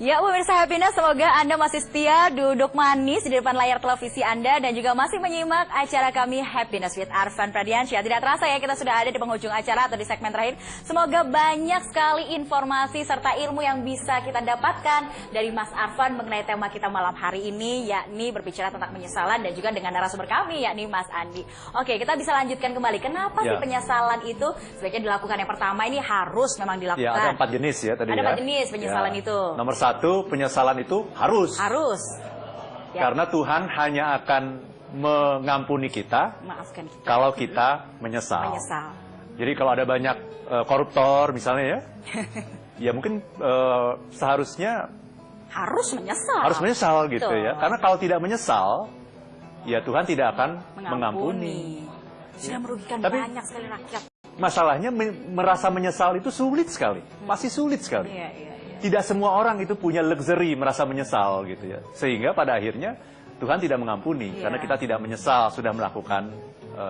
Ya, pemirsa Happiness, semoga Anda masih setia duduk manis di depan layar televisi Anda dan juga masih menyimak acara kami Happiness with Arfan Pradiansyah. Tidak terasa ya, kita sudah ada di penghujung acara atau di segmen terakhir. Semoga banyak sekali informasi serta ilmu yang bisa kita dapatkan dari Mas Arfan mengenai tema kita malam hari ini, yakni berbicara tentang penyesalan dan juga dengan narasumber kami, yakni Mas Andi. Oke, kita bisa lanjutkan kembali. Kenapa sih penyesalan itu sebaiknya dilakukan? Yang pertama ini harus memang dilakukan. Ya, ada 4 jenis ya tadi. Ada 4 jenis penyesalan itu. Nomor 1, penyesalan itu harus. Harus. Ya. Karena Tuhan hanya akan mengampuni kita, maafkan kita kalau kita menyesal. Jadi kalau ada banyak koruptor misalnya ya, ya mungkin seharusnya harus menyesal. Harus menyesal gitu ya. Karena kalau tidak menyesal, ya Tuhan tidak akan mengampuni. Sudah merugikan Tapi banyak sekali rakyat. Masalahnya merasa menyesal itu sulit sekali, masih sulit sekali. Tidak semua orang itu punya luxury merasa menyesal gitu ya. Sehingga pada akhirnya Tuhan tidak mengampuni karena kita tidak menyesal sudah melakukan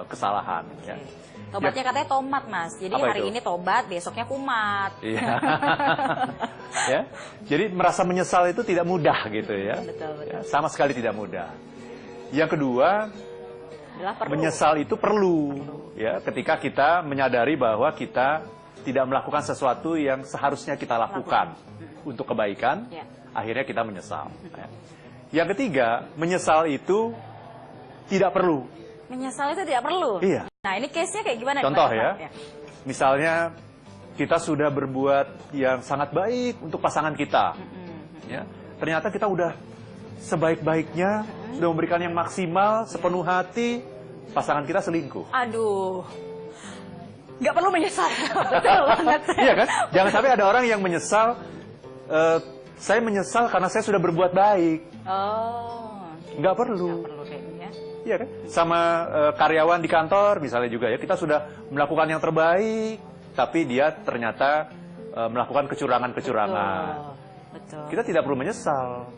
kesalahan. Ya. Tobatnya katanya tomat, Mas. Jadi Apa hari itu? ini tobat, besoknya kumat. Iya. Ya. Jadi merasa menyesal itu tidak mudah gitu ya. Betul. Ya, sama sekali tidak mudah. Yang kedua, menyesal itu perlu. Ya, ketika kita menyadari bahwa kita tidak melakukan sesuatu yang seharusnya kita lakukan untuk kebaikan, akhirnya kita menyesal. Yang ketiga, menyesal itu tidak perlu. Menyesal itu tidak perlu? Iya. Nah, ini case-nya kayak gimana? Contoh ya, misalnya kita sudah berbuat yang sangat baik untuk pasangan kita. Ya, ternyata kita udah sebaik-baiknya, sudah memberikan yang maksimal, sepenuh hati, pasangan kita selingkuh. Aduh. Nggak perlu menyesal. Betul banget. Iya kan? Jangan sampai ada orang yang menyesal, saya menyesal karena saya sudah berbuat baik. Oh. Nggak perlu. Nggak perlu kayaknya. Iya kan? Sama karyawan di kantor misalnya juga ya, kita sudah melakukan yang terbaik, tapi dia ternyata melakukan kecurangan-kecurangan. Betul. Kita tidak perlu menyesal.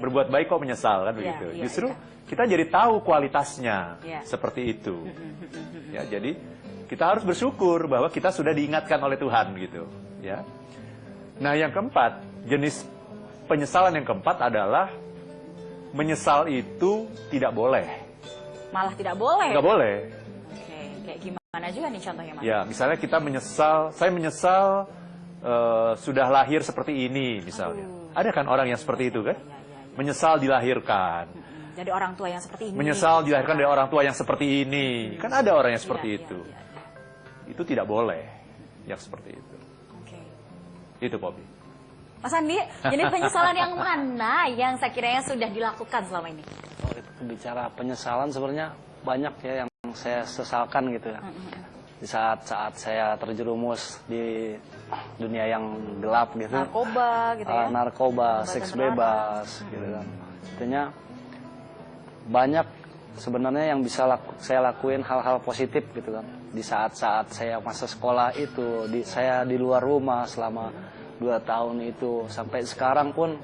Berbuat baik kok menyesal kan begitu. Justru kita jadi tahu kualitasnya seperti itu. Ya, jadi kita harus bersyukur bahwa kita sudah diingatkan oleh Tuhan gitu, ya. Nah, yang keempat, jenis penyesalan yang keempat adalah menyesal itu tidak boleh. Malah tidak boleh? Nggak boleh. Oke, kayak gimana juga nih contohnya, Mas? Ya, misalnya kita menyesal, saya menyesal sudah lahir seperti ini misalnya. Ada kan orang yang seperti itu kan? Menyesal dilahirkan. Dari orang tua yang seperti ini. Menyesal dilahirkan dari orang tua yang seperti ini. Kan ada orang yang seperti itu. Itu tidak boleh yang seperti itu. Itu, Poppy. Mas Andi, jenis penyesalan yang mana yang sekiranya sudah dilakukan selama ini? Kalau kita bicara penyesalan sebenarnya banyak ya yang saya sesalkan gitu ya. Di saat-saat saya terjerumus di dunia yang gelap gitu. Narkoba gitu ya. Narkoba, seks bebas gitu kan. Artinya banyak sebenarnya yang bisa saya lakuin hal-hal positif gitu kan. Di saat-saat saya masa sekolah itu, saya di luar rumah selama 2 tahun itu. Sampai sekarang pun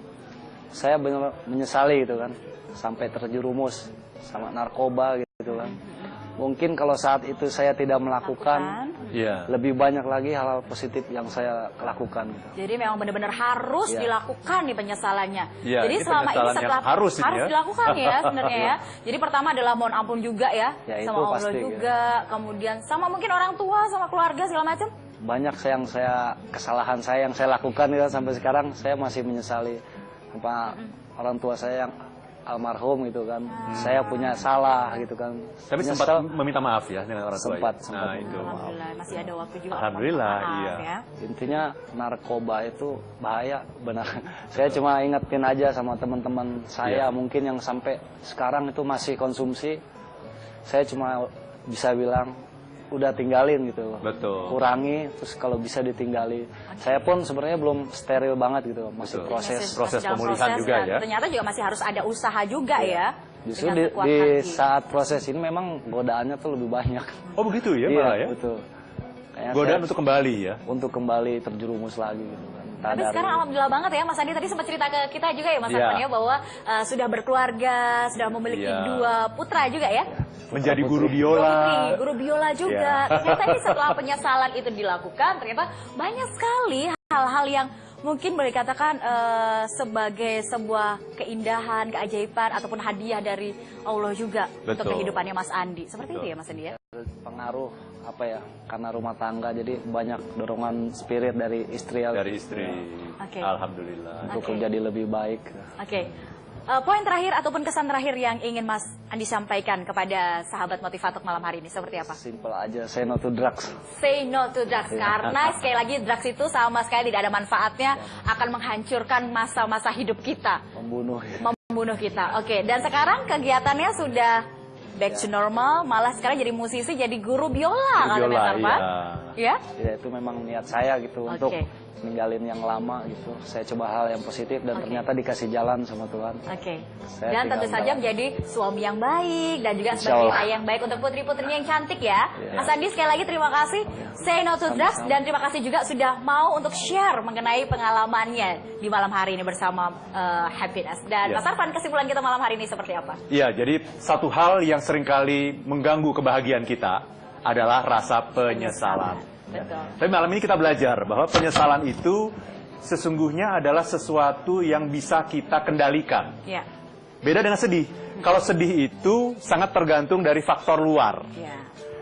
saya benar menyesali gitu kan. Sampai terjerumus sama narkoba gitu kan. Mungkin kalau saat itu saya tidak melakukan, lebih banyak lagi hal-hal positif yang saya lakukan. Gitu. Jadi memang benar-benar harus dilakukan nih penyesalannya. Ya, jadi selama ini setelah harus dilakukan ya sebenarnya ya. Jadi pertama adalah mohon ampun juga ya, sama Allah juga, kemudian sama mungkin orang tua, sama keluarga segala macam. Banyak kesalahan saya yang saya lakukan ya, sampai sekarang saya masih menyesali apa orang tua saya yang almarhum gitu kan. Saya punya salah gitu kan. Tapi sempat meminta maaf ya dengan orang tua. Sempat. Nah, itu. Alhamdulillah masih ada waktu juga. Alhamdulillah, iya. Ya. Intinya narkoba itu bahaya benar. Saya cuma ingetin aja sama teman-teman saya mungkin yang sampai sekarang itu masih konsumsi. Saya cuma bisa bilang udah tinggalin gitu. Betul. Kurangi, terus kalau bisa ditinggali. Saya pun sebenarnya belum steril banget gitu, masih proses pemulihan juga ya. Ternyata juga masih harus ada usaha juga ya. Justru di saat proses ini memang godaannya tuh lebih banyak. Oh begitu ya, iya, malah ya? Betul. Godaan untuk kembali ya? Untuk kembali terjerumus lagi gitu kan. Tapi sekarang alhamdulillah banget ya Mas Andi, tadi sempat cerita ke kita juga ya Mas Arfan ya, bahwa sudah berkeluarga, sudah memiliki 2 putra juga ya. Menjadi guru biola. Guru biola juga. Ternyata ini setelah penyesalan itu dilakukan, ternyata banyak sekali hal-hal yang mungkin boleh dikatakan sebagai sebuah keindahan, keajaiban ataupun hadiah dari Allah juga untuk kehidupannya Mas Andi. Seperti itu ya Mas Andi ya? Pengaruh apa ya, karena rumah tangga jadi banyak dorongan spirit dari istri. Dari istri. Alhamdulillah. Untuk jadi lebih baik. Poin terakhir ataupun kesan terakhir yang ingin Mas Andi sampaikan kepada sahabat motivator malam hari ini seperti apa? Simple aja, say no to drugs. Say no to drugs, karena sekali lagi drugs itu sama sekali tidak ada manfaatnya, akan menghancurkan masa-masa hidup kita. Membunuh kita. Dan sekarang kegiatannya sudah back to normal, malah sekarang jadi musisi, jadi guru biola kan Pak? Ya, itu memang niat saya gitu untuk ninggalin yang lama gitu. Saya coba hal yang positif dan ternyata dikasih jalan sama Tuhan. Dan tentu saja menjadi suami yang baik dan juga sebagai ayah yang baik untuk putri-putrinya yang cantik ya. Mas Andi sekali lagi terima kasih. Say no to drugs dan terima kasih juga sudah mau untuk share mengenai pengalamannya di malam hari ini bersama Happiness. Dan Mas Arfan, kesimpulan kita malam hari ini seperti apa? Iya, jadi satu hal yang seringkali mengganggu kebahagiaan kita adalah rasa penyesalan. Tapi malam ini kita belajar bahwa penyesalan itu sesungguhnya adalah sesuatu yang bisa kita kendalikan. Beda dengan sedih. Kalau sedih itu sangat tergantung dari faktor luar.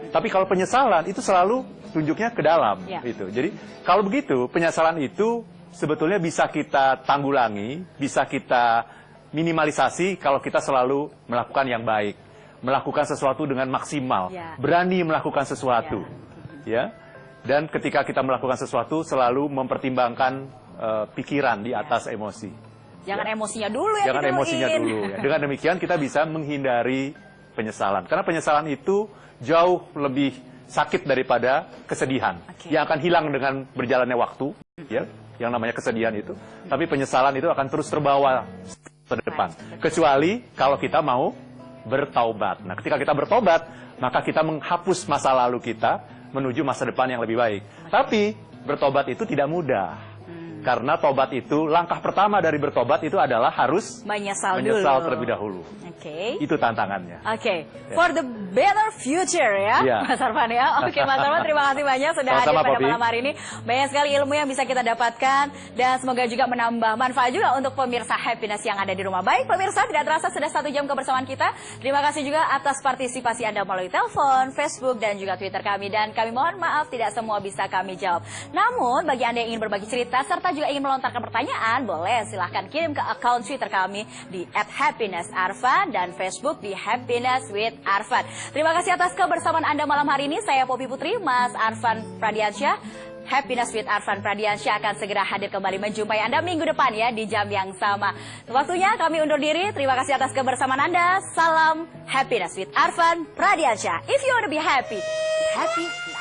Tapi kalau penyesalan itu selalu tunjuknya ke dalam. Jadi kalau begitu penyesalan itu sebetulnya bisa kita tanggulangi, bisa kita minimalisasi kalau kita selalu melakukan yang baik, melakukan sesuatu dengan maksimal, berani melakukan sesuatu. Dan ketika kita melakukan sesuatu selalu mempertimbangkan pikiran di atas emosi. Jangan emosinya dulu ya. Jangan emosinya dulu. Dengan demikian kita bisa menghindari penyesalan. Karena penyesalan itu jauh lebih sakit daripada kesedihan. Yang akan hilang dengan berjalannya waktu, yang namanya kesedihan itu. Tapi penyesalan itu akan terus terbawa ke depan. Kecuali kalau kita mau bertaubat. Nah, ketika kita bertobat, maka kita menghapus masa lalu kita menuju masa depan yang lebih baik. Tapi bertobat itu tidak mudah. Karena tobat itu, langkah pertama dari bertobat itu adalah harus menyesal terlebih dahulu. Itu tantangannya. For the better future ya, Mas Arfan ya. Mas Arfan, terima kasih banyak sudah hadir pada malam hari ini. Banyak sekali ilmu yang bisa kita dapatkan dan semoga juga menambah manfaat juga untuk pemirsa Happiness yang ada di rumah. Baik pemirsa, tidak terasa sudah 1 jam kebersamaan kita. Terima kasih juga atas partisipasi Anda melalui telepon, Facebook dan juga Twitter kami. Dan kami mohon maaf tidak semua bisa kami jawab. Namun bagi Anda yang ingin berbagi cerita serta juga ingin melontarkan pertanyaan, boleh silahkan kirim ke akun Twitter kami di @happinessarfan dan Facebook di Happiness with Arfan. Terima kasih atas kebersamaan Anda malam hari ini. Saya Poppy Putri, Mas Arfan Pradiansyah. Happiness with Arfan Pradiansyah akan segera hadir kembali menjumpai Anda minggu depan ya di jam yang sama. Waktunya kami undur diri. Terima kasih atas kebersamaan Anda. Salam Happiness with Arfan Pradiansyah. If you want to be happy, happy.